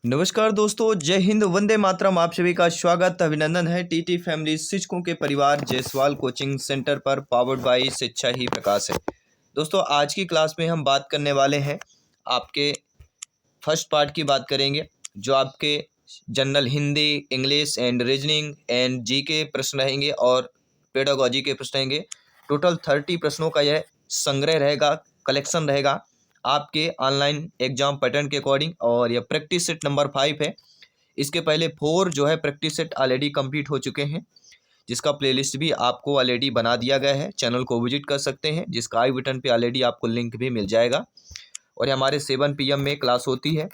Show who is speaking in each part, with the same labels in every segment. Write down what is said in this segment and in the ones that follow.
Speaker 1: नमस्कार दोस्तों, जय हिंद, वंदे मातरम। आप सभी का स्वागत अभिनंदन है टीटी फैमिली शिक्षकों के परिवार जायसवाल कोचिंग सेंटर पर, पावर्ड बाई शिक्षा ही प्रकाश है। दोस्तों, आज की क्लास में हम बात करने वाले हैं आपके फर्स्ट पार्ट की बात करेंगे, जो आपके general Hindi, English and reasoning and G K प्रश्न रहेंगे और पेडागोजी के प्रश्न रहेंगे। टोटल 30 प्रश्नों का यह संग्रह रहेगा, कलेक्शन रहेगा आपके ऑनलाइन एग्जाम पैटर्न के अकॉर्डिंग। और यह प्रैक्टिस सेट नंबर 5 है। इसके पहले 4 जो है प्रैक्टिस सेट ऑलरेडी कंप्लीट हो चुके हैं, जिसका प्लेलिस्ट भी आपको ऑलरेडी बना दिया गया है। चैनल को विजिट कर सकते हैं, जिसका आई बटन पे ऑलरेडी आपको लिंक भी मिल जाएगा। और ये हमारे 7 PM में क्लास होती है।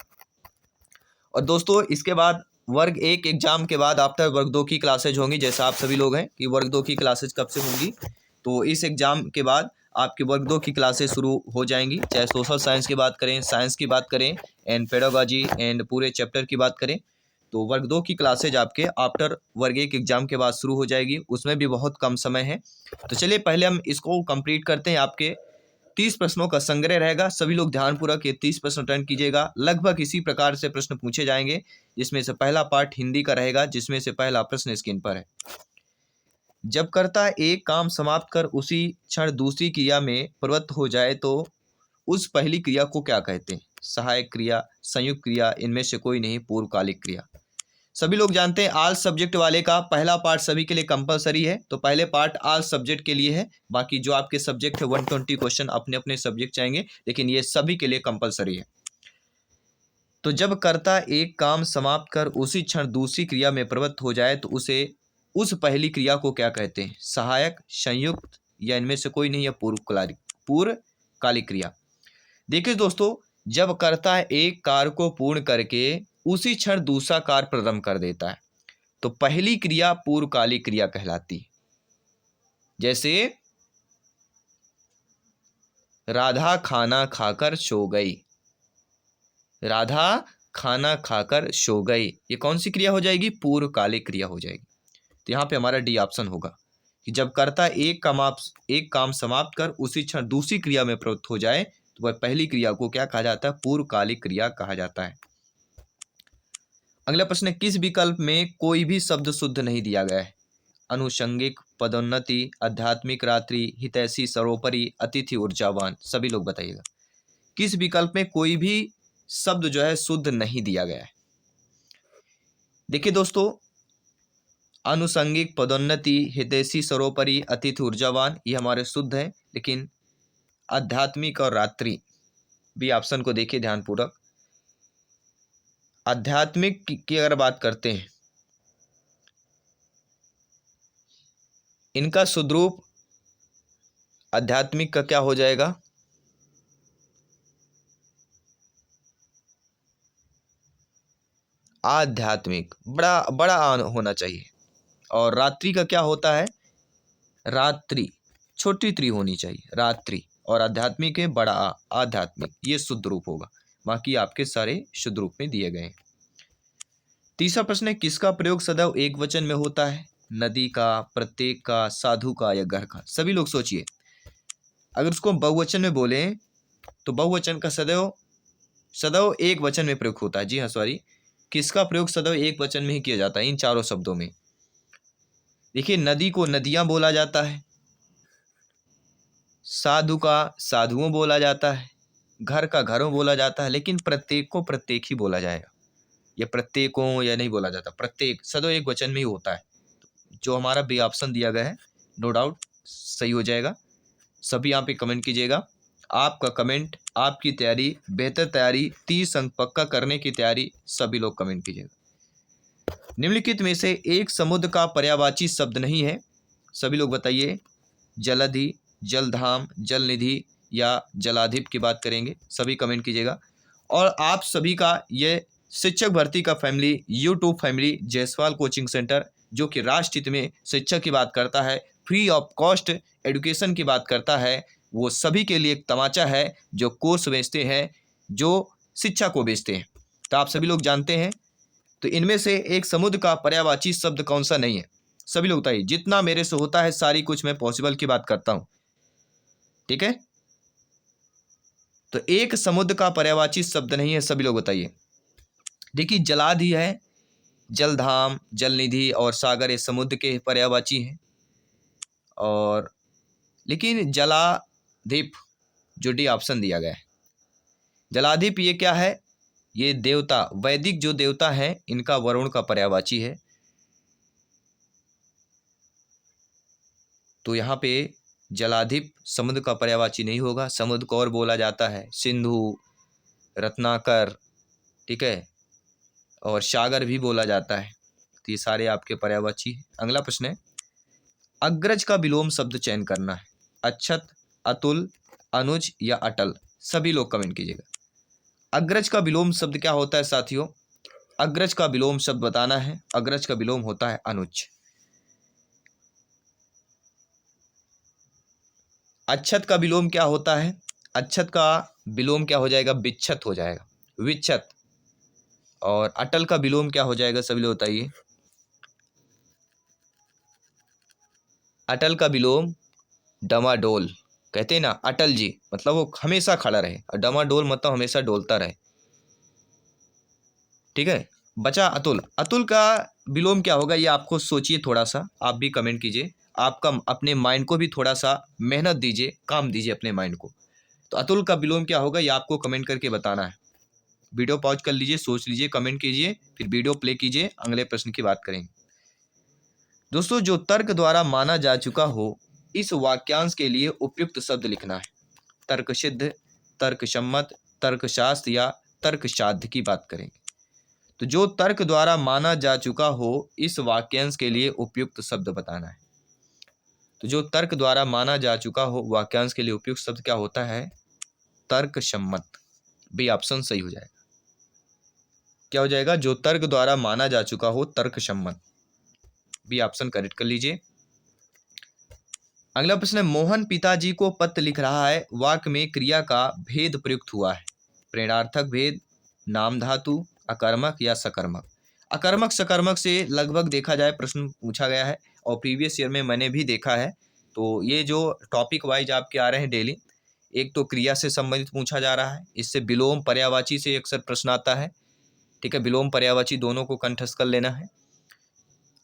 Speaker 1: और दोस्तों, इसके बाद वर्ग 1 एग्जाम के बाद आफ्टर वर्ग 2 की क्लासेज होंगी। जैसा आप सभी लोग हैं कि वर्ग 2 की क्लासेज कब से होंगी, तो इस एग्जाम के बाद आपके वर्ग 2 की क्लासेस शुरू हो जाएंगी। चाहे सोशल साइंस की बात करें, साइंस की बात करें एंड पेडागोजी एंड पूरे चैप्टर की बात करें, तो वर्ग 2 की क्लासेज आपके आफ्टर वर्ग 1 एग्जाम के बाद शुरू हो जाएगी। उसमें भी बहुत कम समय है। तो चलिए पहले हम इसको कंप्लीट करते हैं। आपके 30 प्रश्नों का संग्रह रहेगा। सभी लोग ध्यानपूर्वक ये 30 प्रश्न अटेंड कीजिएगा। लगभग इसी प्रकार से प्रश्न पूछे जाएंगे, जिसमें से पहला पार्ट हिंदी का रहेगा, जिसमें से पहला प्रश्न स्क्रीन पर है। जब कर्ता एक काम समाप्त कर उसी क्षण दूसरी क्रिया में प्रवृत्त हो जाए तो उस पहली क्रिया को क्या कहते हैं? सहायक क्रिया, संयुक्त क्रिया, इनमें से कोई नहीं, पूर्वकालिक क्रिया। सभी लोग जानते हैं ऑल सब्जेक्ट वाले का पहला पार्ट सभी के लिए कंपलसरी है। तो पहले पार्ट ऑल सब्जेक्ट के लिए है। बाकी जो आपके सब्जेक्ट है 120 क्वेश्चन अपने अपने सब्जेक्ट चाहेंगे, लेकिन ये सभी के लिए कंपलसरी है। तो जब कर्ता एक काम समाप्त कर उसी क्षण दूसरी क्रिया में प्रवृत्त हो जाए तो उसे उस पहली क्रिया को क्या कहते हैं? सहायक, संयुक्त, या इनमें से कोई नहीं, है पूर्वकालिक क्रिया। देखिए दोस्तों, जब कर्ता एक कार्य को पूर्ण करके उसी क्षण दूसरा कार्य प्रारंभ कर देता है तो पहली क्रिया पूर्वकालिक क्रिया कहलाती है। जैसे राधा खाना खाकर सो गई। राधा खाना खाकर सो गई, ये कौन सी क्रिया हो जाएगी? पूर्वकालिक क्रिया हो जाएगी। तो यहाँ पे हमारा डी ऑप्शन होगा कि जब कर्ता एक काम समाप्त कर उसी क्षण दूसरी क्रिया में प्रवृत्त हो जाए तो वह पहली क्रिया को क्या कहा जाता है? पूर्वकालिक क्रिया कहा जाता है। अगला प्रश्न है, किस विकल्प में कोई भी शब्द शुद्ध नहीं दिया गया है? अनुषंगिक, पदोन्नति, आध्यात्मिक, रात्रि, हितैषी, सर्वोपरि, अतिथि, ऊर्जावान। सभी लोग बताइएगा किस विकल्प में कोई भी शब्द जो है शुद्ध नहीं दिया गया है। देखिए दोस्तों, अनुषंगिक, पदोन्नति, हितैषी, सर्वोपरि, अतिथि, ऊर्जावान ये हमारे शुद्ध हैं। लेकिन आध्यात्मिक और रात्रि भी ऑप्शन को देखिए ध्यानपूर्वक। आध्यात्मिक की अगर बात करते हैं, इनका शुद्ध रूप आध्यात्मिक का क्या हो जाएगा? आध्यात्मिक, बड़ा बड़ा होना चाहिए। और रात्रि का क्या होता है? रात्रि, छोटी त्री होनी चाहिए, रात्रि। और आध्यात्मिक है बड़ा आध्यात्मिक, ये शुद्ध रूप होगा। बाकी आपके सारे शुद्ध रूप में दिए गए हैं। तीसरा प्रश्न है, किसका प्रयोग सदैव एक वचन में होता है? नदी का, प्रत्येक का, साधु का, या घर का। सभी लोग सोचिए, अगर उसको बहुवचन में बोले तो बहुवचन का सदैव सदैव एक वचन में प्रयोग होता है। जी हाँ, सॉरी, किसका प्रयोग सदैव एक वचन में ही किया जाता है इन चारों शब्दों में? देखिए, नदी को नदियां बोला जाता है, साधु का साधुओं बोला जाता है, घर का घरों बोला जाता है, लेकिन प्रत्येक को प्रत्येक ही बोला जाएगा। ये प्रत्येकों या नहीं बोला जाता, प्रत्येक सदैव एक वचन में ही होता है। जो हमारा बी ऑप्शन दिया गया है नो डाउट सही हो जाएगा। सभी यहाँ पे कमेंट कीजिएगा। आपका कमेंट, आपकी तैयारी, बेहतर तैयारी, 30 अंक पक्का करने की तैयारी, सभी लोग कमेंट कीजिएगा। निम्नलिखित में से एक समुद्र का पर्यायवाची शब्द नहीं है। सभी लोग बताइए। जलधि, जलधाम, जलनिधि या जलाधिप की बात करेंगे। सभी कमेंट कीजिएगा। और आप सभी का ये शिक्षक भर्ती का family, YouTube family Jaiswal coaching centre, जो कि राष्ट्र हित में शिक्षा की बात करता है, फ्री ऑफ कॉस्ट एजुकेशन की बात करता है, वो सभी के लिए एक तमाचा है जो कोर्स बेचते हैं, जो शिक्षा को बेचते हैं। तो आप सभी लोग जानते हैं। तो इनमें से एक समुद्र का पर्यायवाची शब्द कौन सा नहीं है? सभी लोग बताइए। जितना मेरे से होता है सारी कुछ मैं पॉसिबल की बात करता हूं, ठीक है? तो एक समुद्र का पर्यायवाची शब्द नहीं है, सभी लोग बताइए। देखिए जलाधि है, जलधाम, जलनिधि और सागर ये समुद्र के पर्यायवाची हैं। और लेकिन जलाधिप जो डी ऑप्शन दिया गया है, जलाधिप ये क्या है? ये देवता, वैदिक जो देवता है इनका वरुण का पर्यायवाची है। तो यहाँ पे जलाधिप समुद्र का पर्यायवाची नहीं होगा। समुद्र को और बोला जाता है सिंधु, रत्नाकर, ठीक है, और सागर भी बोला जाता है। तो ये सारे आपके पर्यायवाची हैं। अगला प्रश्न है, अग्रज का विलोम शब्द चयन करना है। अक्षत, अतुल, अनुज या अटल। सभी लोग कमेंट कीजिएगा। अग्रज का विलोम शब्द क्या होता है साथियों? अग्रज का विलोम शब्द बताना है। अग्रज का विलोम होता है अनुज। अच्छत का विलोम क्या होता है? अच्छत का विलोम क्या हो जाएगा? विच्छत हो जाएगा, विच्छत। और अटल का विलोम क्या हो जाएगा? सभी लोग बताइए। अटल का विलोम डमाडोल। कहते हैं ना अटल जी, मतलब वो हमेशा खड़ा रहे, और डमाडोल मतलब हमेशा डोलता रहे। ठीक है, बचा अतुल। अतुल का विलोम क्या होगा? ये आपको सोचिए, थोड़ा सा आप भी कमेंट कीजिए। आपका अपने माइंड को भी थोड़ा सा मेहनत दीजिए, काम दीजिए अपने माइंड को। तो अतुल का विलोम क्या होगा ये आपको कमेंट करके बताना है। वीडियो पॉज कर लीजिए, सोच लीजिए, कमेंट कीजिए, फिर वीडियो प्ले कीजिए, अगले प्रश्न की बात करेंगे। दोस्तों, जो तर्क द्वारा माना जा चुका हो इस वाक्यांश के लिए उपयुक्त शब्द लिखना है। तर्कसिद्ध, तर्कसम्मत, तर्कशास्त्र या तर्कसाध्य की बात करेंगे। तो जो तर्क द्वारा माना जा चुका हो इस वाक्यांश के लिए उपयुक्त शब्द बताना है। तो जो तर्क द्वारा माना जा चुका हो वाक्यांश के लिए उपयुक्त शब्द क्या होता है? तर्कसम्मत। बी ऑप्शन सही हो जाएगा। क्या हो जाएगा? जो तर्क द्वारा माना जा चुका हो तर्कसम्मत। बी ऑप्शन करेक्ट कर लीजिए। अगला प्रश्न है, मोहन पिताजी को पत्र लिख रहा है, वाक्य में क्रिया का भेद प्रयुक्त हुआ है। प्रेरणार्थक भेद, नाम धातु, अकर्मक या सकर्मक। अकर्मक सकर्मक से लगभग देखा जाए प्रश्न पूछा गया है, और प्रीवियस ईयर में मैंने भी देखा है। तो ये जो टॉपिक वाइज आपके आ रहे हैं डेली, एक तो क्रिया से संबंधित पूछा जा रहा है, इससे विलोम पर्यायवाची से अक्सर प्रश्न आता है। ठीक है, विलोम पर्यायवाची दोनों को कंठस्थ कर लेना है।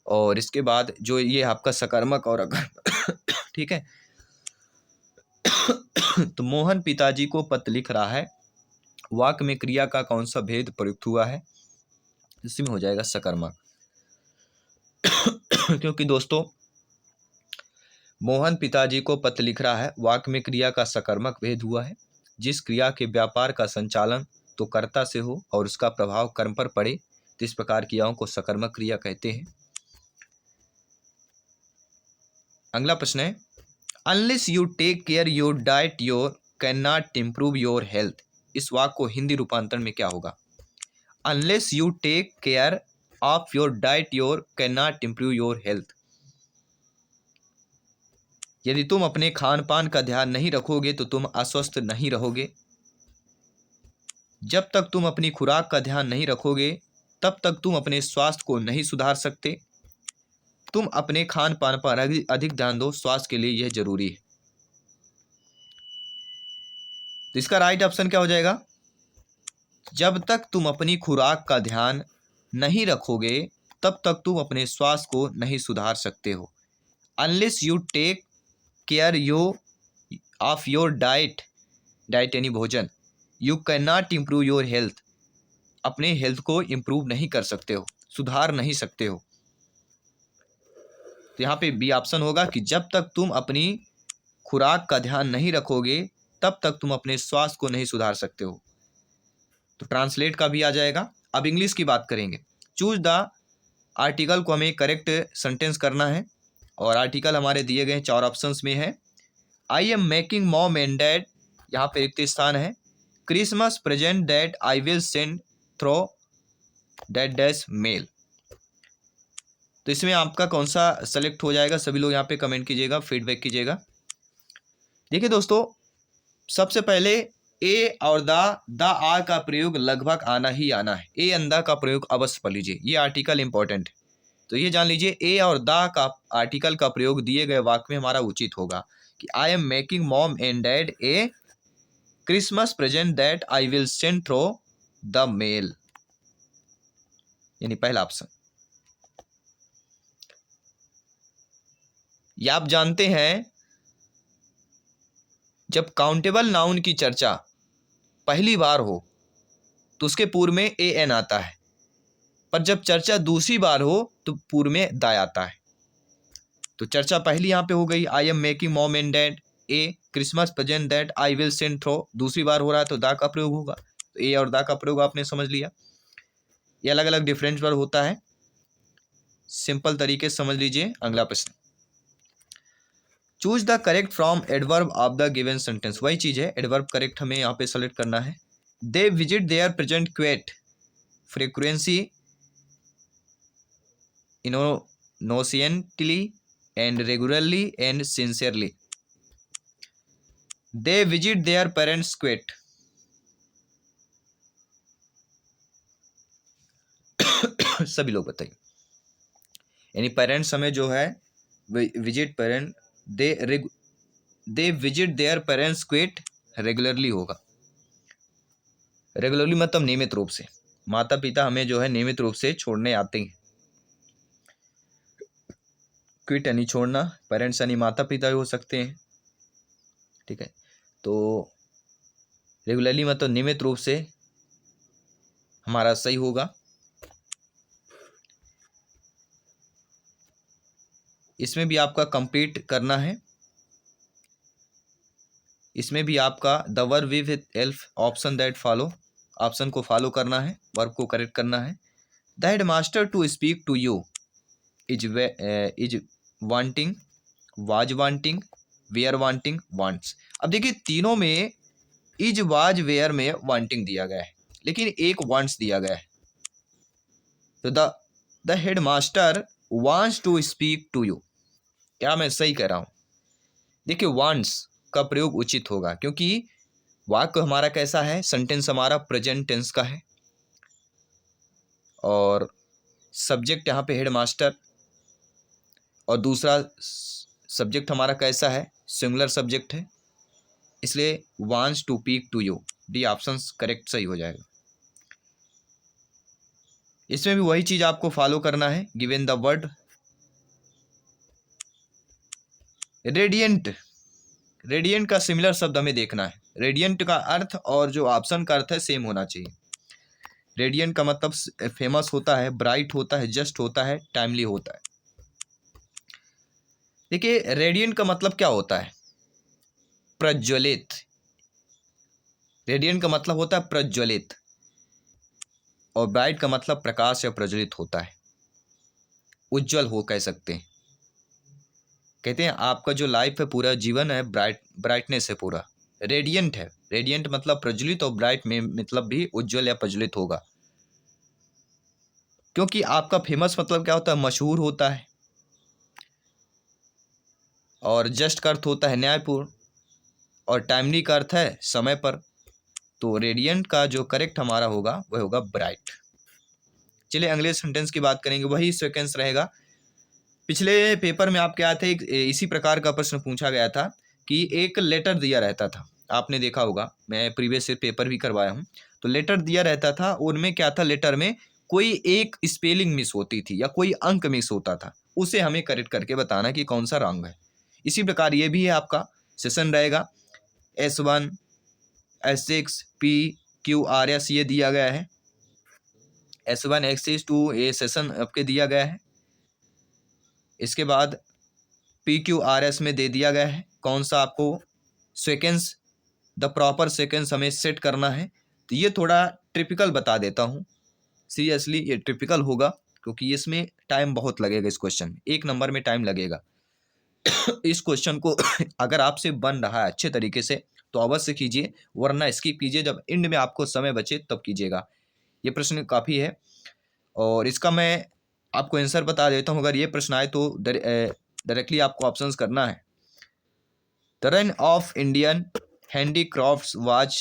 Speaker 1: और इसके बाद जो ये आपका सकर्मक और अकर्मक ठीक है। तो मोहन पिताजी को पत्र लिख रहा है, वाक्य में क्रिया का कौन सा भेद प्रयुक्त हुआ है? इसमें हो जाएगा सकर्मक। क्योंकि दोस्तों मोहन पिताजी को पत्र लिख रहा है, वाक्य में क्रिया का सकर्मक भेद हुआ है। जिस क्रिया के व्यापार का संचालन तो कर्ता से हो और उसका प्रभाव कर्म पर पड़े, तो इस प्रकार क्रियाओं को सकर्मक क्रिया कहते हैं। अगला प्रश्न है, unless you take care your diet your can not improve your health. इस वाक्य को हिंदी रूपांतरण में क्या होगा? Unless you take care of your diet your can not improve your health. यदि तुम अपने खान पान का ध्यान नहीं रखोगे तो तुम अस्वस्थ नहीं रहोगे। जब तक तुम अपनी खुराक का ध्यान नहीं रखोगे तब तक तुम अपने स्वास्थ्य को नहीं सुधार सकते। तुम अपने खान पान पर अधिक ध्यान दो, स्वास्थ्य के लिए यह जरूरी है। तो इसका राइट ऑप्शन क्या हो जाएगा? जब तक तुम अपनी खुराक का ध्यान नहीं रखोगे तब तक तुम अपने स्वास्थ्य को नहीं सुधार सकते हो। Unless you take care of your diet, diet यानी भोजन, you can not improve your health. अपने हेल्थ को इम्प्रूव नहीं कर सकते हो, सुधार नहीं सकते हो। तो यहाँ पे बी ऑप्शन होगा कि जब तक तुम अपनी खुराक का ध्यान नहीं रखोगे तब तक तुम अपने स्वास्थ्य को नहीं सुधार सकते हो। तो ट्रांसलेट का भी आ जाएगा। अब इंग्लिश की बात करेंगे। चूज द आर्टिकल को हमें करेक्ट सेंटेंस करना है, और आर्टिकल हमारे दिए गए 4 ऑप्शंस में है। I am making mom and dad, यहाँ पे रिक्त स्थान है। Christmas present that I will send throw that dash mail. तो इसमें आपका कौन सा सेलेक्ट हो जाएगा? सभी लोग यहाँ पे कमेंट कीजिएगा, फीडबैक कीजिएगा। देखिए दोस्तों, सबसे पहले ए और द आ का प्रयोग लगभग आना ही आना है। ए एंड द का प्रयोग अवश्य पढ़ लीजिए, ये आर्टिकल इंपॉर्टेंट है। तो ये जान लीजिए, ए और द का आर्टिकल का प्रयोग दिए गए वाक्य में हमारा उचित होगा कि I am making mom and dad a Christmas present that I will send through the mail. यानी पहला ऑप्शन। या आप जानते हैं जब काउंटेबल नाउन की चर्चा पहली बार हो तो उसके पूर्व में ए एन आता है, पर जब चर्चा दूसरी बार हो तो पूर्व में द आता है। तो चर्चा पहली यहाँ पे हो गई, I am making mom and dad a Christmas present that I will send throw. दूसरी बार हो रहा है तो द का प्रयोग होगा। तो ए और द का प्रयोग आपने समझ लिया। ये अलग अलग डिफरेंस पर होता है, सिंपल तरीके से समझ लीजिए। अगला प्रश्न, choose the correct from adverb of the given sentence. वही चीज है, एडवर्ब करेक्ट हमें यहाँ पे सेलेक्ट करना है। They visit their present quite frequency innocently and regularly and sincerely. They visit their parents quite सभी लोग बताइए। यानी पेरेंट्स हमें जो है visit parent they visit their parents quit regularly होगा। रेगुलरली मतलब नियमित रूप से, माता पिता हमें जो है नियमित रूप से छोड़ने आते हैं। क्विट यानी छोड़ना, पेरेंट्स यानी माता पिता हो सकते हैं, ठीक है। तो रेगुलरली मतलब नियमित रूप से हमारा सही होगा। इसमें भी आपका कंप्लीट करना है, इसमें भी आपका the verb with elf option that follow, option को फॉलो करना है, वर्ब को करेक्ट करना है। The head master to speak to you is wanting, was wanting, were wanting, wants. अब देखिए तीनों में इज वाज वेयर में वांटिंग दिया गया है, लेकिन एक वांट्स दिया गया है। तो the head master wants to speak to you, क्या मैं सही कह रहा हूं? देखिए वांट्स का प्रयोग उचित होगा, क्योंकि वाक्य हमारा कैसा है, सेंटेंस हमारा प्रेजेंट टेंस का है, और सब्जेक्ट यहाँ पे हेड मास्टर, और दूसरा सब्जेक्ट हमारा कैसा है, सिंगुलर सब्जेक्ट है, इसलिए wants to speak to you, D option correct सही हो जाएगा। इसमें भी वही चीज आपको फॉलो करना है। Given the word radiant, radiant का सिमिलर शब्द हमें देखना है। रेडियंट का अर्थ और जो ऑप्शन का अर्थ है सेम होना चाहिए। रेडियंट का मतलब फेमस होता है, ब्राइट होता है, जस्ट होता है, टाइमली होता है। देखिए रेडियंट का मतलब क्या होता है, प्रज्वलित। रेडियंट का मतलब होता है प्रज्वलित, और ब्राइट का मतलब प्रकाश या प्रज्वलित होता है, उज्जवल हो कह सकते हैं। कहते हैं आपका जो लाइफ है, पूरा जीवन है, ब्राइटनेस है पूरा, रेडियंट है। रेडियंट मतलब प्रज्वलित, और ब्राइट में मतलब भी उज्जवल या प्रज्वलित होगा। क्योंकि आपका फेमस मतलब क्या होता है, मशहूर होता है, और जस्ट का अर्थ होता है न्यायपूर्ण, और टाइमली का अर्थ है समय पर। तो रेडियंट का जो करेक्ट हमारा होगा वह होगा ब्राइट। चलिए अगले सेंटेंस की बात करेंगे, वही सेकेंस रहेगा। पिछले पेपर में आपके आए थे इसी प्रकार का प्रश्न पूछा गया था कि एक लेटर दिया रहता था, आपने देखा होगा, मैं प्रीवियस पेपर भी करवाया हूँ। तो लेटर दिया रहता था, उनमें क्या था, लेटर में कोई एक स्पेलिंग मिस होती थी या कोई अंक मिस होता था, उसे हमें करेक्ट करके बताना कि कौन सा रॉन्ग है। इसी प्रकार ये भी है, आपका सेशन रहेगा S1 S6 PQRS ये दिया गया है, S1 S2 ये सेशन आपके दिया गया है। इसके बाद PQRS में दे दिया गया है कौन सा आपको सेकेंड्स, द प्रॉपर सेकेंड्स हमें सेट करना है। तो ये थोड़ा टिपिकल बता देता हूँ, सीरियसली ये टिपिकल होगा, क्योंकि इसमें टाइम बहुत लगेगा। इस क्वेश्चन में 1 नंबर में टाइम लगेगा। इस क्वेश्चन को अगर आपसे बन रहा है अच्छे तरीके से तो अवश्य कीजिए, वरना स्किप कीजिए, जब एंड में आपको समय बचे तब कीजिएगा। ये प्रश्न काफ़ी है, और इसका मैं आपको आंसर बता देता हूँ। अगर ये प्रश्न आए तो डायरेक्टली आपको ऑप्शंस करना है। The run of Indian handicrafts was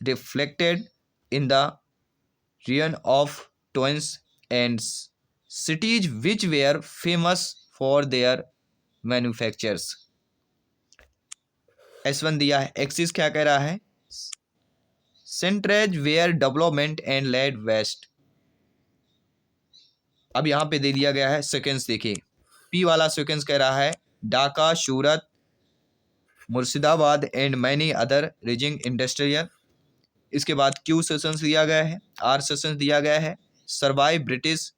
Speaker 1: reflected in the ruin of towns and cities which were famous for their manufactures। S1 दिया है, एक्सिस क्या कह रहा है, centres where development and led waste. अब यहाँ पे दे दिया गया है सेकेंड्स, देखिए पी वाला सेकेंड्स कह रहा है Dhaka, Surat, Murshidabad and many other rising industrial. इसके बाद क्यू सेशंस दिया गया है, आर सेशंस दिया गया है, सर्वाइव ब्रिटिश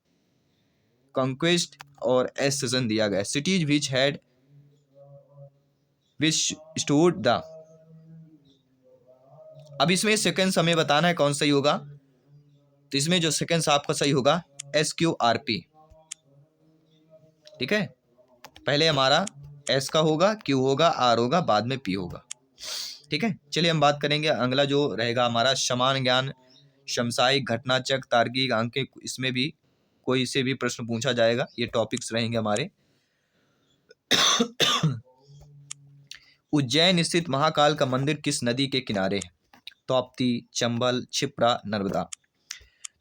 Speaker 1: कॉन्क्वेस्ट और एस सेशन दिया गया है, cities which had which stood the. अब इसमें सेकेंड्स हमें बताना है कौन सही होगा, तो इसमें जो सेकेंड्स आपका सही होगा SQRP, ठीक है। पहले हमारा S का होगा, Q होगा, R होगा, बाद में P होगा, ठीक है। चलिए हम बात करेंगे अगला जो रहेगा हमारा समान ज्ञान, शमसायिक, घटनाचक, तार्किक, अंक, इसमें भी कोई से भी प्रश्न पूछा जाएगा, ये टॉपिक्स रहेंगे हमारे। उज्जैन स्थित महाकाल का मंदिर किस नदी के किनारे है? ताप्ती, चंबल, क्षिप्रा, नर्मदा।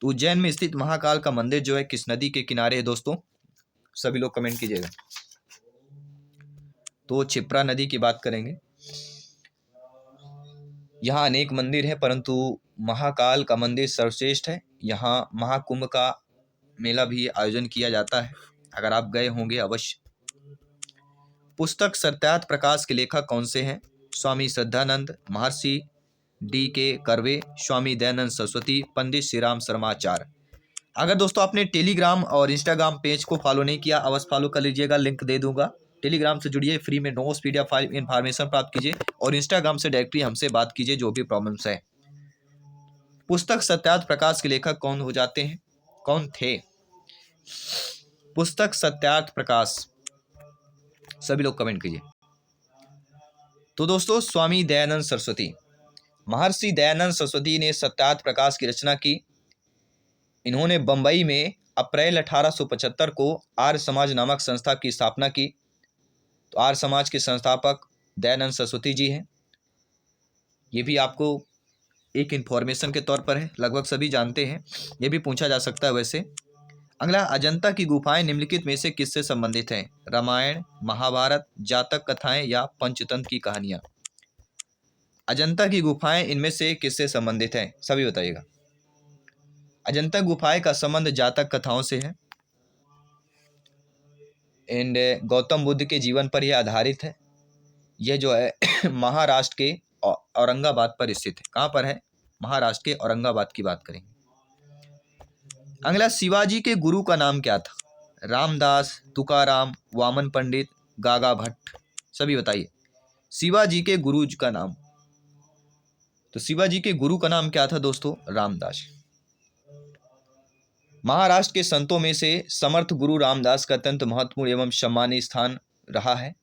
Speaker 1: तो उज्जैन में स्थित महाकाल का मंदिर जो है किस नदी के किनारे है दोस्तों? सभी लोग कमेंट कीजिएगा। तो क्षिप्रा नदी की बात करेंगे। यहाँ अनेक मंदिर है परंतु महाकाल का मंदिर सर्वश्रेष्ठ है। यहाँ महाकुंभ का मेला भी आयोजन किया जाता है, अगर आप गए होंगे अवश्य। पुस्तक सत्यार्थ प्रकाश के लेखक कौन से हैं? स्वामी श्रद्धानंद, महर्षि DK कर्वे, स्वामी दयानंद सरस्वती, पंडित श्री राम शर्माचार्य। अगर दोस्तों आपने टेलीग्राम और इंस्टाग्राम पेज को फॉलो नहीं किया, अवश्य फॉलो कर लीजिएगा, लिंक दे दूंगा। टेलीग्राम से जुड़िए, फ्री में नोट्स, PDF फाइल, इन्फॉर्मेशन प्राप्त कीजिए, और इंस्टाग्राम से डायरेक्टली हमसे बात कीजिए जो भी प्रॉब्लम्स है। पुस्तक सत्यार्थ प्रकाश के लेखक कौन हो जाते हैं, कौन थे? पुस्तक सत्यार्थ प्रकाश, सभी लोग कमेंट कीजिए। तो दोस्तों स्वामी दयानंद सरस्वती, महर्षि दयानंद सरस्वती ने सत्यार्थ प्रकाश की रचना की। इन्होंने बंबई में अप्रैल 1875 को आर्य समाज नामक संस्था की स्थापना की। तो आर्य समाज के संस्थापक दयानंद सरस्वती जी हैं। ये भी आपको एक इन्फॉर्मेशन के तौर पर है, लगभग सभी जानते हैं, ये भी पूछा जा सकता है वैसे। अगला, अजंता की गुफाएं निम्नलिखित में से किससे संबंधित हैं? रामायण, महाभारत, जातक कथाएं या पंचतंत्र की कहानियां। अजंता की गुफाएं इनमें से किससे संबंधित हैं, सभी बताइएगा। अजंता गुफाएं का संबंध जातक कथाओं से है एंड गौतम बुद्ध के जीवन पर यह आधारित है। यह जो है महाराष्ट्र के औरंगाबाद पर स्थित है। कहाँ पर है? महाराष्ट्र के औरंगाबाद की बात करेंगे। अगला, शिवाजी के गुरु का नाम क्या था? रामदास, तुकाराम, वामन पंडित, गागा भट्ट, सभी बताइए। शिवाजी के गुरु का नाम, तो शिवाजी के गुरु का नाम क्या था दोस्तों? रामदास। महाराष्ट्र के संतों में से समर्थ गुरु रामदास का अत्यंत महत्वपूर्ण एवं सम्मानीय स्थान रहा है,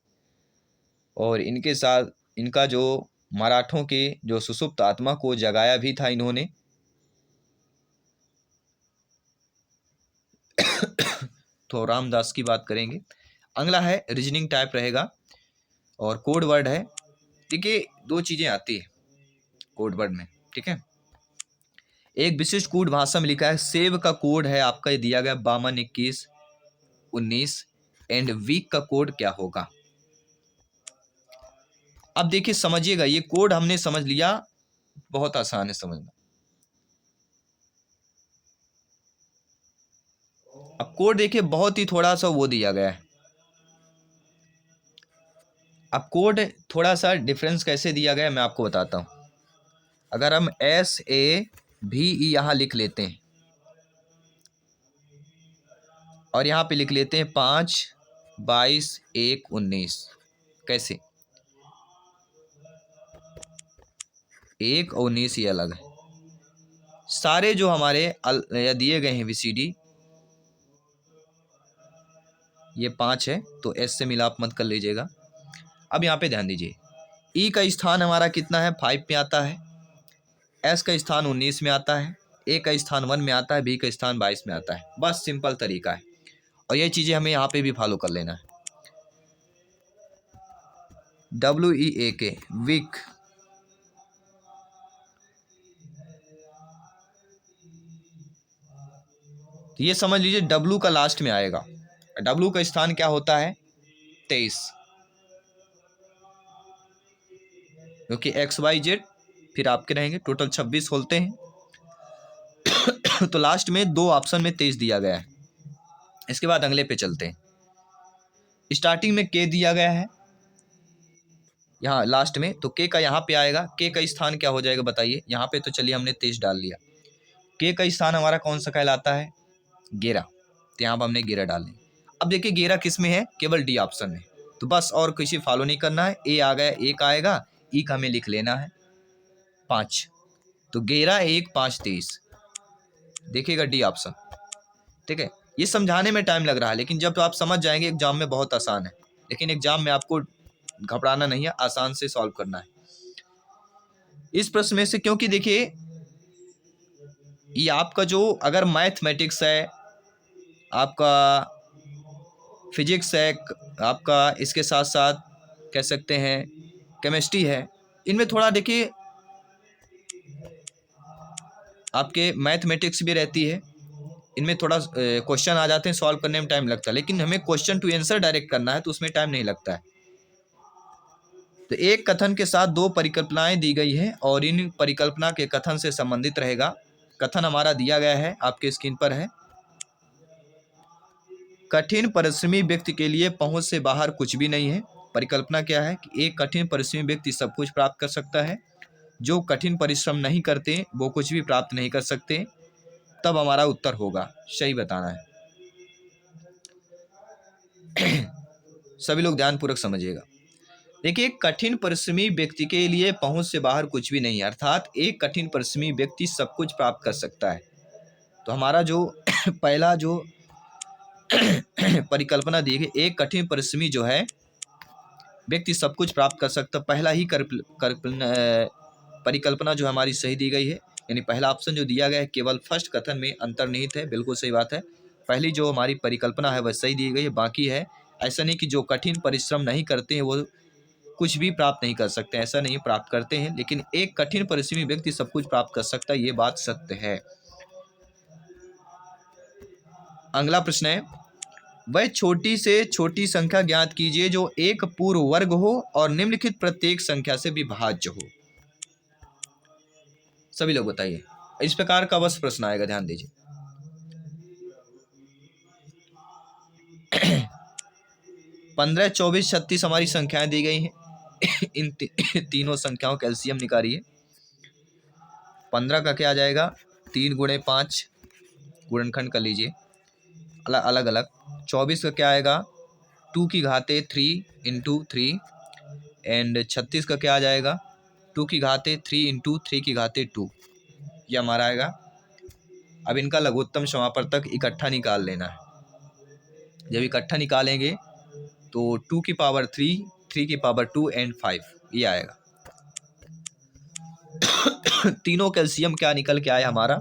Speaker 1: और इनके साथ इनका जो मराठों के जो सुसुप्त आत्मा को जगाया भी था इन्होंने। तो रामदास की बात करेंगे। अगला है रीजनिंग टाइप रहेगा और कोड वर्ड है। देखिए दो चीजें आती है कोड वर्ड में, ठीक है। एक विशिष्ट कोड भाषा में लिखा है, सेव का कोड है आपका ये दिया गया 52 21 19 एंड वीक का कोड क्या होगा? अब देखिए समझिएगा, ये कोड हमने समझ लिया, बहुत आसान है समझना। अब कोड देखिए बहुत ही थोड़ा सा वो दिया गया है। अब कोड थोड़ा सा डिफरेंस कैसे दिया गया है मैं आपको बताता हूं। अगर हम SAVE यहां लिख लेते हैं और यहां पे लिख लेते हैं 5 22 1 19, कैसे? 1 और 19 ये अलग है। सारे जो हमारे दिए गए हैं VCD, ये 5 है तो S से मिलाप मत कर लीजिएगा। अब यहाँ पे ध्यान दीजिए, E का स्थान हमारा कितना है? 5 में आता है, S का स्थान 19 में आता है, A का स्थान 1 में आता है, B का स्थान 22 में आता है। बस सिंपल तरीका है, और ये चीज़ें हमें यहाँ पे भी फॉलो कर लेना है। WEAK वीक, तो ये समझ लीजिए W का लास्ट में आएगा। W का स्थान क्या होता है? 23, क्योंकि XYZ फिर आपके रहेंगे, टोटल 26 होते हैं। तो लास्ट में 2 ऑप्शन में 23 दिया गया है। इसके बाद अगले पे चलते हैं। स्टार्टिंग में के दिया गया है यहाँ लास्ट में, तो के का यहाँ पे आएगा। के का स्थान क्या हो जाएगा बताइए। यहाँ पे तो चलिए हमने 23 डाल लिया। के का स्थान हमारा कौन सा कहलाता है? 11। तो यहाँ पर हमने 11 डाल दी। अब देखिए 11 किस में है? केवल डी ऑप्शन में। तो बस और किसी फॉलो नहीं करना है। ए आ गया, एक आएगा, ई का हमें लिख लेना है 5। तो 11 1 5 23, देखिएगा डी ऑप्शन। ठीक है, ये समझाने में टाइम लग रहा है, लेकिन जब तो आप समझ जाएंगे एग्जाम में बहुत आसान है। लेकिन एग्जाम में आपको घबराना नहीं है, आसान से सॉल्व करना है इस प्रश्न में से। क्योंकि देखिए ये आपका जो अगर मैथमेटिक्स है, आपका फिजिक्स है, आपका इसके साथ साथ कह सकते हैं केमिस्ट्री है, इनमें थोड़ा देखिए आपके मैथमेटिक्स भी रहती है, इनमें थोड़ा क्वेश्चन आ जाते हैं, सॉल्व करने में टाइम लगता है। लेकिन हमें क्वेश्चन टू आंसर डायरेक्ट करना है तो उसमें टाइम नहीं लगता है। तो एक कथन के साथ 2 परिकल्पनाएं दी गई है और इन परिकल्पना के कथन से संबंधित रहेगा। कथन हमारा दिया गया है, आपके स्क्रीन पर है। कठिन परिश्रमी व्यक्ति के लिए पहुंच से बाहर कुछ भी नहीं है। परिकल्पना क्या है कि एक कठिन परिश्रमी व्यक्ति सब कुछ प्राप्त कर सकता है। जो कठिन परिश्रम नहीं करते वो कुछ भी प्राप्त नहीं कर सकते। तब हमारा उत्तर होगा, सही बताना है। सभी लोग ध्यानपूर्वक समझिएगा। देखिए एक कठिन परिश्रमी व्यक्ति के लिए पहुंच से बाहर कुछ भी नहीं है, अर्थात एक कठिन परिश्रमी व्यक्ति सब कुछ प्राप्त कर सकता है। तो हमारा जो पहला जो परिकल्पना दी गई, एक कठिन परिश्रमी जो है व्यक्ति सब कुछ प्राप्त कर सकता, पहला ही परिकल्पना जो हमारी सही दी गई है। यानी पहला ऑप्शन जो दिया गया है केवल फर्स्ट कथन में अंतर्निहित है, बिल्कुल सही बात है। पहली जो हमारी परिकल्पना है वह सही दी गई है। बाकी है ऐसा नहीं कि जो कठिन परिश्रम नहीं करते हैं वो कुछ भी प्राप्त नहीं कर सकते, ऐसा नहीं, प्राप्त करते हैं। लेकिन एक कठिन परिश्रमी व्यक्ति सब कुछ प्राप्त कर सकता है, ये बात सत्य है। अगला प्रश्न है, वह छोटी से छोटी संख्या ज्ञात कीजिए जो एक पूर्ण वर्ग हो और निम्नलिखित प्रत्येक संख्या से विभाज्य हो। सभी लोग बताइए, इस प्रकार का बस प्रश्न आएगा, ध्यान दीजिए। 15 24 36 हमारी संख्याएं दी गई हैं। इन तीनों संख्याओं का एलसीएम निकालिए। 15 का क्या आ जाएगा? 3 गुणे 5, गुणनखंड कर लीजिए अलग अलग। 24 का क्या आएगा? 2 की घाते 3 इंटू 3। एंड 36 का क्या आ जाएगा? 2 की घाते 3 इंटू 3 की घाते 2। यह हमारा आएगा। अब इनका लघुत्तम समापवर्तक इकट्ठा निकाल लेना है। जब इकट्ठा निकालेंगे तो 2 की पावर 3, 3 की पावर 2 एंड 5 ये आएगा। तीनों कैल्शियम क्या निकल के आया हमारा?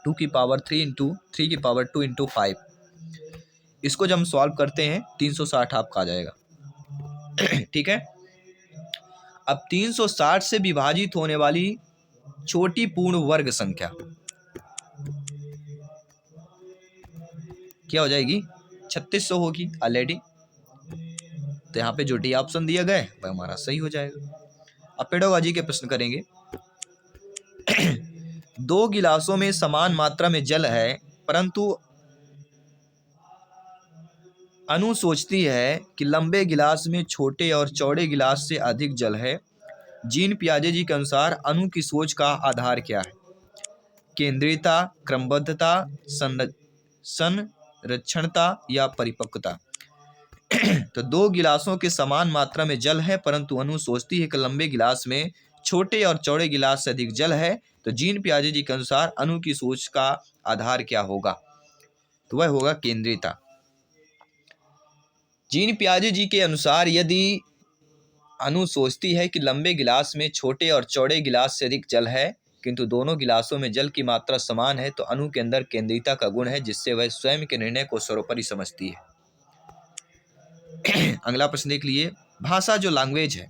Speaker 1: 2 की पावर 3 इंटू 3 की पावर 2 इंटू 5। इसको जब हम सॉल्व करते हैं 360 आपका आ जाएगा। ठीक है, अब 360 से विभाजित होने वाली छोटी पूर्ण वर्ग संख्या क्या हो जाएगी? 3600 होगी ऑलरेडी। तो यहाँ पे जो डी ऑप्शन दिया गया है वह हमारा सही हो जाएगा। अब पेडागोजी के प्रश्न करेंगे। 2 गिलासों में समान मात्रा में जल है, परंतु अनु सोचती है कि लंबे गिलास में छोटे और चौड़े गिलास से अधिक जल है। जीन पियाजे जी के अनुसार अनु की सोच का आधार क्या है? केंद्रीयता, क्रमबद्धता, संरक्षणता या परिपक्वता। तो 2 गिलासों के समान मात्रा में जल है, परंतु अनु सोचती है कि लंबे गिलास में छोटे और चौड़े गिलास से अधिक जल है। तो जीन पियाजे जी के अनुसार अनु की सोच का आधार क्या होगा? तो वह होगा केंद्रीयता। जीन पियाजे जी के अनुसार यदि अनु सोचती है कि लंबे गिलास में छोटे और चौड़े गिलास से अधिक जल है, किंतु दोनों गिलासों में जल की मात्रा समान है, तो अनु के अंदर केंद्रीयता का गुण है, जिससे वह स्वयं के निर्णय को सर्वोपरि समझती है। अगला प्रश्न देख लिए। भाषा जो लैंग्वेज है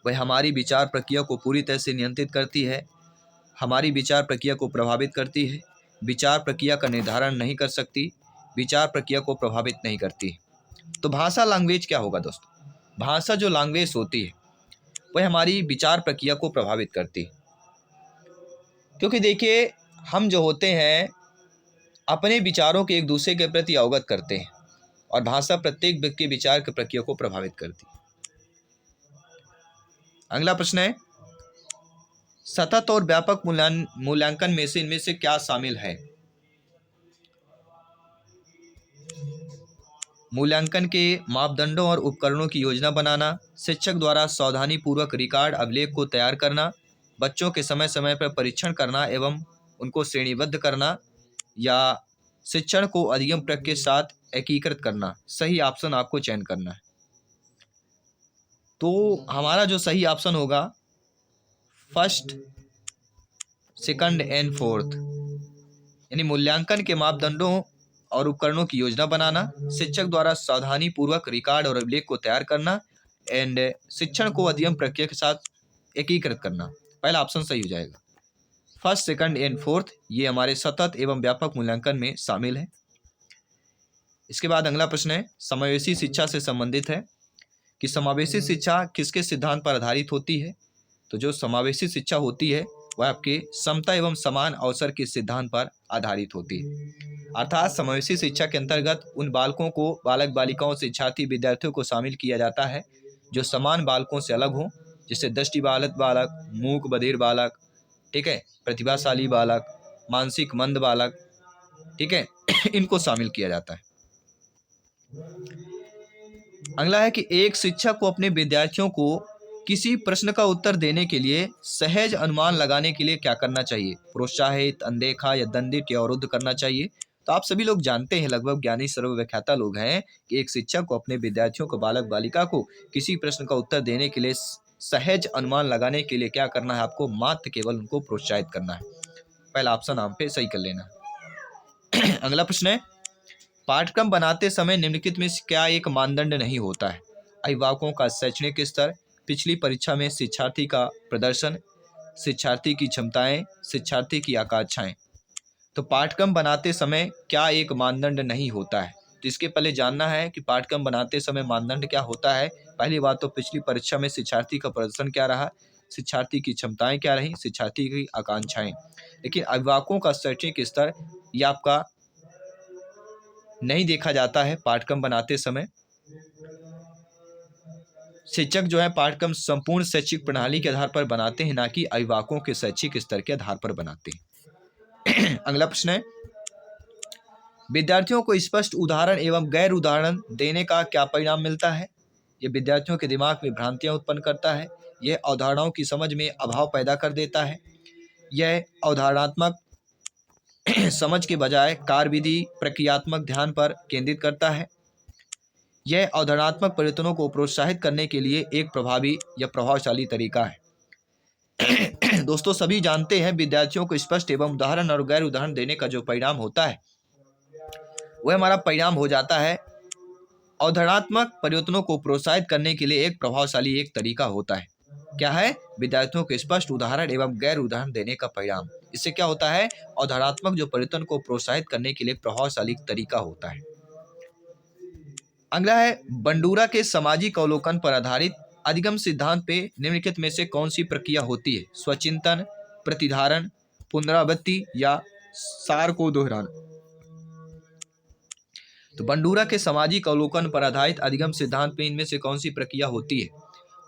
Speaker 1: वह हमारी विचार प्रक्रिया को पूरी तरह से नियंत्रित करती है, हमारी विचार प्रक्रिया को प्रभावित करती है, विचार प्रक्रिया का निर्धारण नहीं कर सकती, विचार प्रक्रिया को प्रभावित नहीं करती। तो भाषा लैंग्वेज क्या होगा दोस्तों? भाषा जो लैंग्वेज होती है वह हमारी विचार प्रक्रिया को प्रभावित करती है। क्योंकि देखिए हम जो होते हैं अपने विचारों के एक दूसरे के प्रति अवगत करते हैं और भाषा प्रत्येक व्यक्ति के विचार की प्रक्रिया को प्रभावित करती है। अगला प्रश्न है, सतत और व्यापक मूल्यांकन में से इनमें से क्या शामिल है? मूल्यांकन के मापदंडों और उपकरणों की योजना बनाना, शिक्षक द्वारा सावधानी पूर्वक रिकॉर्ड अभिलेख को तैयार करना, बच्चों के समय समय पर परीक्षण करना एवं उनको श्रेणीबद्ध करना, या शिक्षण को अधिगम प्रक्रिया के साथ एकीकृत करना। सही ऑप्शन आपको चयन करना है। तो हमारा जो सही ऑप्शन होगा फर्स्ट, सेकंड एंड फोर्थ, यानी मूल्यांकन के मापदंडों और उपकरणों की योजना बनाना, शिक्षक द्वारा सावधानी पूर्वक रिकॉर्ड और अभिलेख को तैयार करना एंड शिक्षण को अधिगम प्रक्रिया के साथ एकीकृत करना। पहला ऑप्शन सही हो जाएगा। फर्स्ट, सेकंड एंड फोर्थ ये हमारे सतत एवं व्यापक मूल्यांकन में शामिल है। इसके बाद अगला प्रश्न है, समावेशी शिक्षा से संबंधित है कि समावेशी शिक्षा किसके सिद्धांत पर आधारित होती है? तो जो समावेशी शिक्षा होती है वह आपके समता एवं समान अवसर के सिद्धांत पर आधारित होती है। अर्थात समावेशी शिक्षा के अंतर्गत उन बालकों को, बालक बालिकाओं, शिक्षार्थी, विद्यार्थियों को शामिल किया जाता है जो समान बालकों से अलग हों, जैसे दृष्टिबाधित बालक, मूक बधिर बालक, ठीक है, प्रतिभाशाली बालक, मानसिक मंद बालक, ठीक है, इनको शामिल किया जाता है। अगला है कि एक शिक्षक को अपने विद्यार्थियों को किसी प्रश्न का उत्तर देने के लिए सहज अनुमान लगाने के लिए क्या करना चाहिए? प्रोत्साहित, अनदेखा या दंडित या अवरुद्ध करना चाहिए? तो आप सभी लोग जानते हैं, लगभग ज्ञानी सर्वव्याख्याता लोग हैं, कि एक शिक्षक को अपने विद्यार्थियों को, बालक बालिका को किसी प्रश्न का उत्तर देने के लिए सहज अनुमान लगाने के लिए क्या करना है? आपको मात्र केवल उनको प्रोत्साहित करना है। पहला ऑप्शन आप पे सही कर लेना। अगला प्रश्न है, पाठ्यक्रम बनाते समय निम्नलिखित में क्या एक मानदंड नहीं होता है? अभिभावकों का शैक्षणिक स्तर, पिछली परीक्षा में शिक्षार्थी का प्रदर्शन, शिक्षार्थी की क्षमताएं, शिक्षार्थी की आकांक्षाएं। तो पाठ्यक्रम बनाते समय क्या एक मानदंड नहीं होता है? तो इसके पहले जानना है कि पाठ्यक्रम बनाते समय मानदंड क्या होता है। पहली बात तो पिछली परीक्षा में शिक्षार्थी का प्रदर्शन क्या रहा, शिक्षार्थी की क्षमताएं क्या रही, शिक्षार्थी की आकांक्षाएं। लेकिन अभिभावकों का शैक्षणिक स्तर यह आपका नहीं देखा जाता है पाठ्यक्रम बनाते समय। शिक्षक जो है पाठ्यक्रम संपूर्ण शैक्षिक प्रणाली के आधार पर बनाते हैं, ना कि अभिभावकों के शैक्षिक स्तर के आधार पर बनाते हैं। अगला प्रश्न है, विद्यार्थियों को स्पष्ट उदाहरण एवं गैर उदाहरण देने का क्या परिणाम मिलता है? यह विद्यार्थियों के दिमाग में भ्रांतियां उत्पन्न करता है, यह अवधारणाओं की समझ में अभाव पैदा कर देता है, यह अवधारणात्मक समझ के बजाय कार्यविधि प्रक्रियात्मक ध्यान पर केंद्रित करता है, यह अवधारणात्मक परिवर्तनों को प्रोत्साहित करने के लिए एक प्रभावी या प्रभावशाली तरीका है। दोस्तों सभी जानते हैं, विद्यार्थियों को स्पष्ट एवं उदाहरण और गैर उदाहरण देने का जो परिणाम होता है वह हमारा परिणाम हो जाता है अवधारणात्मक परिवर्तनों को प्रोत्साहित करने के लिए एक प्रभावशाली एक तरीका होता है। क्या है? विद्यार्थियों को स्पष्ट उदाहरण एवं गैर उदाहरण देने का परिणाम। इससे क्या होता है? अवधारणात्मक जो परिवर्तन को प्रोत्साहित करने के लिए प्रभावशाली तरीका होता है। अगला है, बंडूरा के सामाजिक अवलोकन पर आधारित अधिगम सिद्धांत पे निम्नलिखित में से कौन सी प्रक्रिया होती है? स्वचिंतन, प्रतिधारण, पुनरावृत्ति या सार को दोहराना। तो बंडूरा के सामाजिक अवलोकन पर आधारित अधिगम सिद्धांत में इनमें से कौन सी प्रक्रिया होती है?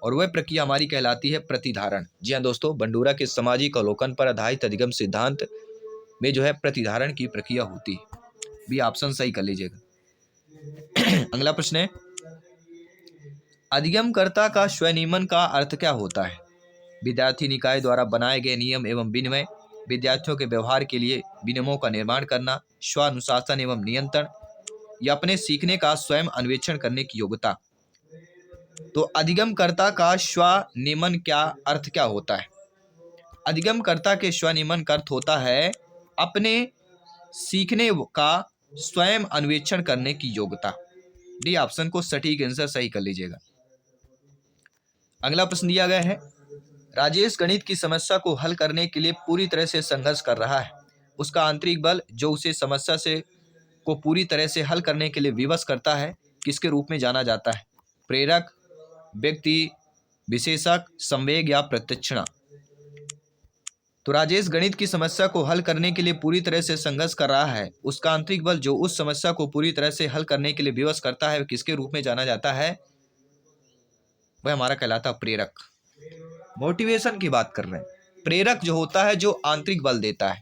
Speaker 1: और वह प्रक्रिया हमारी कहलाती है प्रतिधारण। जी हाँ दोस्तों, बंडूरा के सामाजिक अवलोकन पर आधारित अधिगम सिद्धांत में जो है प्रतिधारण की प्रक्रिया होती है। भी ऑप्शन सही कर लीजिएगा। अगला प्रश्न है, अधिगमकर्ता का स्वनियमन का अर्थ क्या होता है? विद्यार्थी निकाय द्वारा बनाए गए नियम एवं विनिमय, विद्यार्थियों के व्यवहार के लिए विनियमों का निर्माण करना, स्वानुशासन एवं नियंत्रण, या अपने सीखने का स्वयं अन्वेषण करने की योग्यता। तो अधिगमकर्ता का स्वनियमन क्या अर्थ क्या होता है? अधिगमकर्ता के स्वनियमन का अर्थ होता है अपने सीखने का स्वयं अन्वेषण करने की योग्यता। डी ऑप्शन को सटीक आंसर सही कर लीजिएगा। अगला प्रश्न दिया गया है, राजेश गणित की समस्या को हल करने के लिए पूरी तरह से संघर्ष कर रहा है। उसका आंतरिक बल जो उसे समस्या से को पूरी तरह से हल करने के लिए विवश करता है, किसके रूप में जाना जाता है? प्रेरक, व्यक्ति विशेषक, संवेग या प्रत्यक्षणा। तो राजेश गणित की समस्या को हल करने के लिए पूरी तरह से संघर्ष कर रहा है। उसका आंतरिक बल जो उस समस्या को पूरी तरह से हल करने के लिए विवश करता है, वह किसके रूप में जाना जाता है? वह हमारा कहलाता है प्रेरक। मोटिवेशन की बात कर रहे हैं। प्रेरक जो होता है जो आंतरिक बल देता है,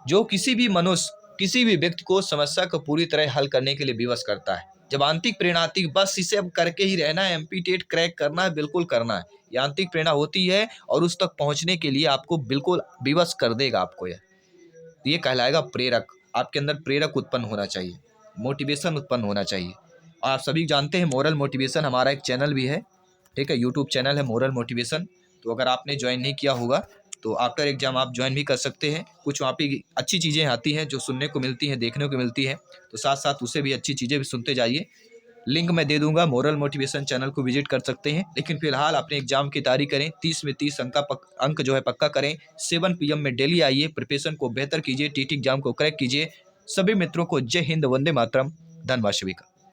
Speaker 1: जो किसी भी मनुष्य, किसी भी व्यक्ति को समस्या को पूरी तरह हल करने के लिए विवश करता है। जब आंतरिक प्रेरणा आती है, बस इसे अब करके ही रहना है, एम्पीटेट क्रैक करना है, बिल्कुल करना है, ये आंतरिक प्रेरणा होती है और उस तक पहुंचने के लिए आपको बिल्कुल विवश कर देगा आपको। ये कहलाएगा प्रेरक। आपके अंदर प्रेरक उत्पन्न होना चाहिए, मोटिवेशन उत्पन्न होना चाहिए। और आप सभी जानते हैं मोरल मोटिवेशन हमारा एक चैनल भी है, ठीक है, यूट्यूब चैनल है मोरल मोटिवेशन। तो अगर आपने ज्वाइन नहीं किया होगा तो आफ्टर एग्जाम आप ज्वाइन भी कर सकते हैं। कुछ वहाँ पे अच्छी चीज़ें आती हैं जो सुनने को मिलती हैं, देखने को मिलती हैं, तो साथ साथ उससे भी अच्छी चीज़ें भी सुनते जाइए। लिंक मैं दे दूंगा, मोरल मोटिवेशन चैनल को विजिट कर सकते हैं। लेकिन फिलहाल अपने एग्जाम की तैयारी करें, 30 में 30 अंक जो है पक्का करें। 7 PM में डेली आइए, प्रिपरेशन को बेहतर कीजिए, टीटी एग्जाम को क्रैक कीजिए। सभी मित्रों को जय हिंद, वंदे मातरम, धन्यवाद सभी का।